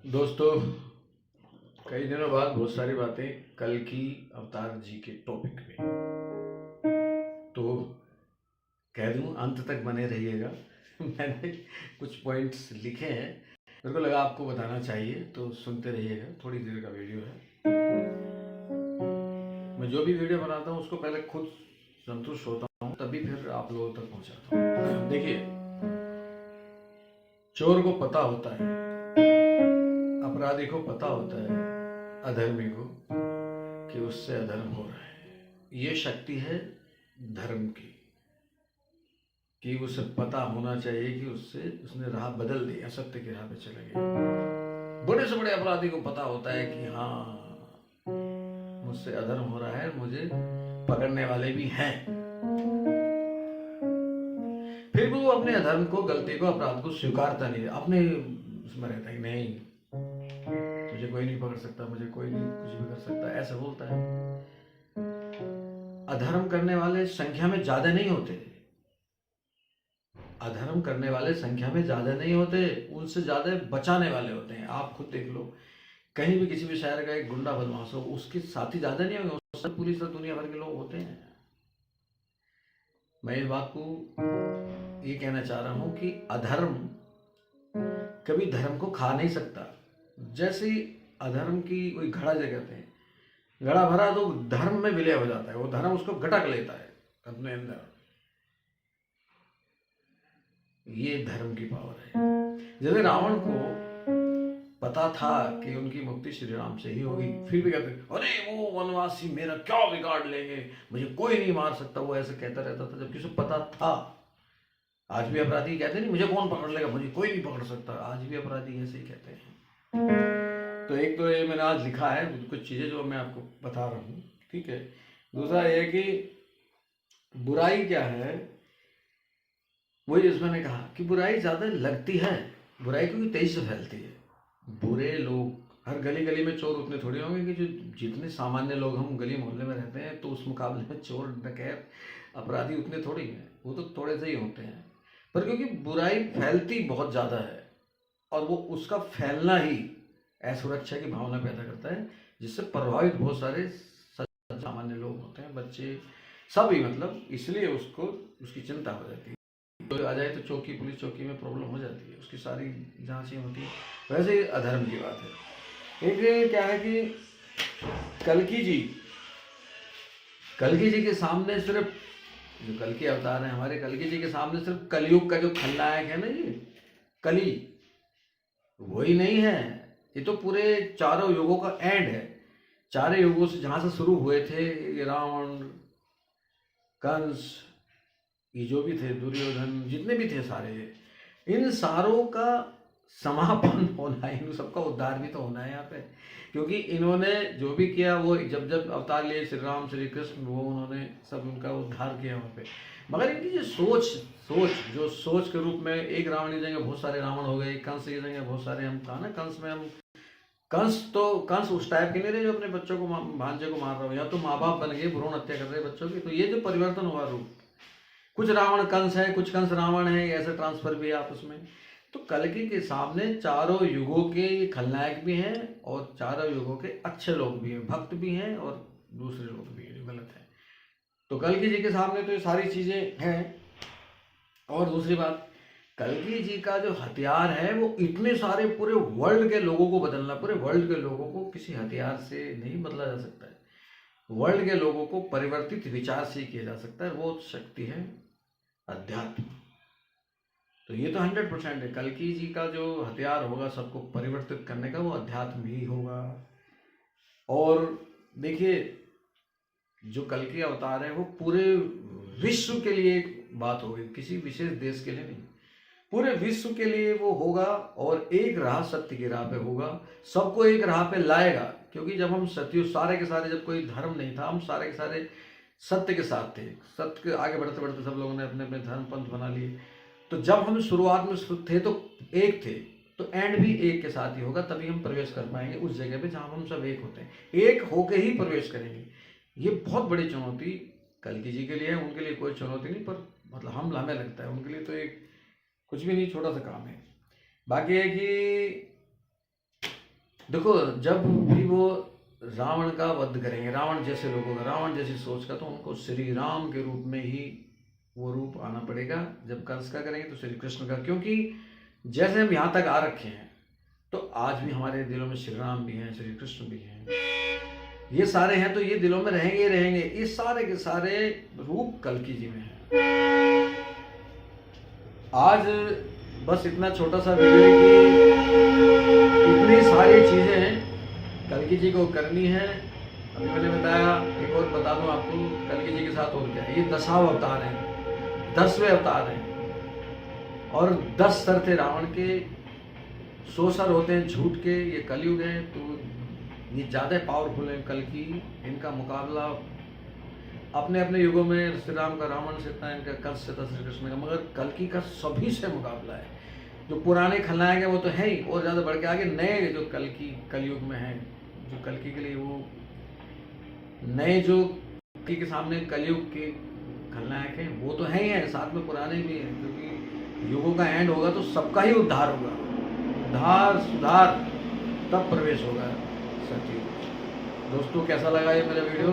दोस्तों, कई दिनों बाद बहुत सारी बातें कल्कि अवतार जी के टॉपिक में। तो कह दूं, अंत तक बने रहिएगा। मैंने कुछ पॉइंट्स लिखे हैं, मेरे को लगा आपको बताना चाहिए, तो सुनते रहिएगा। थोड़ी देर का वीडियो है। मैं जो भी वीडियो बनाता हूँ उसको पहले खुद संतुष्ट होता हूँ, तभी फिर आप लोगों तक पहुँचाता हूँ। देखिए, चोर को पता होता है, अपराधी को पता होता है, अधर्मी को, कि उससे अधर्म हो रहा है। ये शक्ति है धर्म की, कि उसे पता होना चाहिए कि उसने राह बदल दी, असत्य की राह पे चले गए। बड़े से बड़े अपराधी को पता होता है कि हाँ, मुझसे अधर्म हो रहा है, मुझे पकड़ने वाले भी हैं। फिर भी वो अपने अधर्म को, गलती को, अपराध को स्वीकारता नहीं, अपने उसमें रहता है कि नहीं, मुझे कोई नहीं पकड़ सकता, मुझे कोई नहीं कुछ भी कर सकता, ऐसा बोलता है। अधर्म करने वाले संख्या में ज्यादा नहीं होते, अधर्म करने वाले संख्या में ज्यादा नहीं होते, उनसे ज्यादा बचाने वाले होते हैं। आप खुद देख लो, कहीं भी किसी भी शहर का एक गुंडा बदमाश हो, उसके साथी ज्यादा नहीं होंगे, उससे पुलिस और दुनिया भर के लोग होते हैं। मैं इस बात को ये कहना चाह रहा हूं कि अधर्म कभी धर्म को खा नहीं सकता। जैसे अधर्म की कोई घड़ा जगाते हैं, घड़ा भरा तो धर्म में विलय हो जाता है, वो धर्म उसको गटक लेता है अपने अंदर। ये धर्म की पावर है। जैसे रावण को पता था कि उनकी मुक्ति श्री राम से ही होगी, फिर भी कहते अरे वो वनवासी मेरा क्या बिगाड़ लेंगे, मुझे कोई नहीं मार सकता, वो ऐसे कहता रहता था, जबकि उसे पता था। आज भी अपराधी कहते नहीं मुझे कौन पकड़ लेगा, मुझे कोई नहीं पकड़ सकता, आज भी अपराधी ऐसे ही कहते हैं। तो एक तो ये मैंने आज लिखा है कुछ चीजें जो मैं आपको बता रहा हूँ, ठीक है। दूसरा ये कि बुराई क्या है, वही जिसमें मैंने कहा कि बुराई ज्यादा लगती है, बुराई क्योंकि तेजी से फैलती है। बुरे लोग हर गली गली में, चोर उतने थोड़ी होंगे कि जो जितने सामान्य लोग हम गली मोहल्ले में रहते हैं, तो उस मुकाबले में चोर डकैत अपराधी उतने थोड़ी हैं, वो तो थोड़े से ही होते हैं। पर क्योंकि बुराई फैलती बहुत ज़्यादा है, और वो उसका फैलना ही असुरक्षा की भावना पैदा करता है, जिससे प्रभावित बहुत सारे सामान्य लोग होते हैं, बच्चे सभी, मतलब इसलिए उसको उसकी चिंता हो जाती है। तो आ जाए तो चौकी, पुलिस चौकी में प्रॉब्लम हो जाती है, उसकी सारी जांचें होती है। वैसे ही अधर्म की बात है। एक क्या है कि कल्कि जी के सामने सिर्फ, जो कल्कि अवतार है हमारे, कल्कि जी के सामने सिर्फ कलयुग का जो खलनायक है ना, ये कली, वही नहीं है। ये तो पूरे चारों युगों का एंड है। चारों युगों से जहां से शुरू हुए थे, ये रावण, कंस, ये जो भी थे, दुर्योधन, जितने भी थे सारे, इन सारों का समापन होना है, इन सबका उद्धार भी तो होना है यहाँ पे। क्योंकि इन्होंने जो भी किया, वो जब जब अवतार लिए श्री राम श्री कृष्ण, वो उन्होंने सब उनका उद्धार किया वहाँ पे। मगर इनकी जो सोच के रूप में, एक रावण की जगह बहुत सारे रावण हो गए, कंस की जगह बहुत सारे, हम कहा ना कंस में, हम कंस उस टाइप के नहीं रहे जो अपने बच्चों को, भांजे को मार रहा हो, या तो माँ बाप बन गए, भ्रूण हत्या कर रहे बच्चों की। तो ये जो परिवर्तन हुआ रूप, कुछ रावण कंस है, कुछ कंस रावण है, ऐसे ट्रांसफर भी है आपस में। तो कल्कि के सामने चारों युगों के खलनायक भी हैं, और चारों युगों के अच्छे लोग भी हैं, भक्त भी हैं, और दूसरे लोग भी हैं जो गलत है। तो कल्कि जी के सामने तो ये सारी चीजें हैं। और दूसरी बात, कल्कि जी का जो हथियार है, वो इतने सारे पूरे वर्ल्ड के लोगों को बदलना, पूरे वर्ल्ड के लोगों को किसी हथियार से नहीं बदला जा सकता है। वर्ल्ड के लोगों को परिवर्तित विचार से किया जा सकता है, वो शक्ति है अध्यात्म। तो ये तो 100% है, कल्कि जी का जो हथियार होगा सबको परिवर्तित करने का, वो अध्यात्म ही होगा। और देखिए, जो कल्कि अवतार है, वो पूरे विश्व के लिए एक बात होगी, किसी विशेष देश के लिए नहीं, पूरे विश्व के लिए वो होगा। और एक राह सत्य की राह पे होगा, सबको एक राह पे लाएगा। क्योंकि जब हम सत्य, सारे के सारे, जब कोई धर्म नहीं था, हम सारे के सारे सत्य के साथ थे, सत्य के आगे बढ़ते बढ़ते सब लोगों ने अपने अपने धर्म पंथ बना लिए। तो जब हम शुरुआत में थे तो एक थे, तो एंड भी एक के साथ ही होगा, तभी हम प्रवेश कर पाएंगे उस जगह पे जहां हम सब एक होते हैं, एक होके ही प्रवेश करेंगे। ये बहुत बड़ी चुनौती कल्कि जी के लिए है, उनके लिए कोई चुनौती नहीं, पर मतलब हमें लगता है उनके लिए तो एक कुछ भी नहीं, छोटा सा काम है। बाकी है कि देखो, जब भी वो रावण का वध करेंगे, रावण जैसे लोगों का, रावण जैसी सोच का, तो उनको श्री राम के रूप में ही वो रूप आना पड़ेगा। जब कंस का करेंगे तो श्री कृष्ण का, क्योंकि जैसे हम यहाँ तक आ रखे हैं तो आज भी हमारे दिलों में श्री राम भी हैं, श्री कृष्ण भी हैं, ये सारे हैं, तो ये दिलों में रहेंगे रहेंगे। ये सारे के सारे रूप कल्कि जी में हैं। आज बस इतना छोटा सा वीडियो है कि इतनी सारी चीजें कल्कि जी को करनी है। अभी मैंने बताया, एक और बता दूं आपको, कल्कि जी के साथ और क्या है। ये 10वां अवतार है, 10वें अवतार हैं, और 10 सर थे रावण के, 100 सर होते हैं झूठ के। ये कलयुग है तो ये ज़्यादा पावरफुल है कल्कि। इनका मुकाबला अपने अपने युगों में श्री राम का रावण से था, इनका कंस से था श्री कृष्ण का, मगर कल्कि का सभी से मुकाबला है। जो पुराने खलनायक हैं वो तो है ही, और ज़्यादा बढ़ के आगे नए जो कल्कि कलयुग में हैं, जो कल्कि के लिए वो नए जो कल्कि के सामने कलयुग के खलनायक हैं वो तो है ही है, साथ में पुराने भी हैं, क्योंकि युगों का एंड होगा तो सबका ही उद्धार होगा। उद्धार सुधार तब प्रवेश होगा सच्ची। दोस्तों, कैसा लगा ये मेरा वीडियो?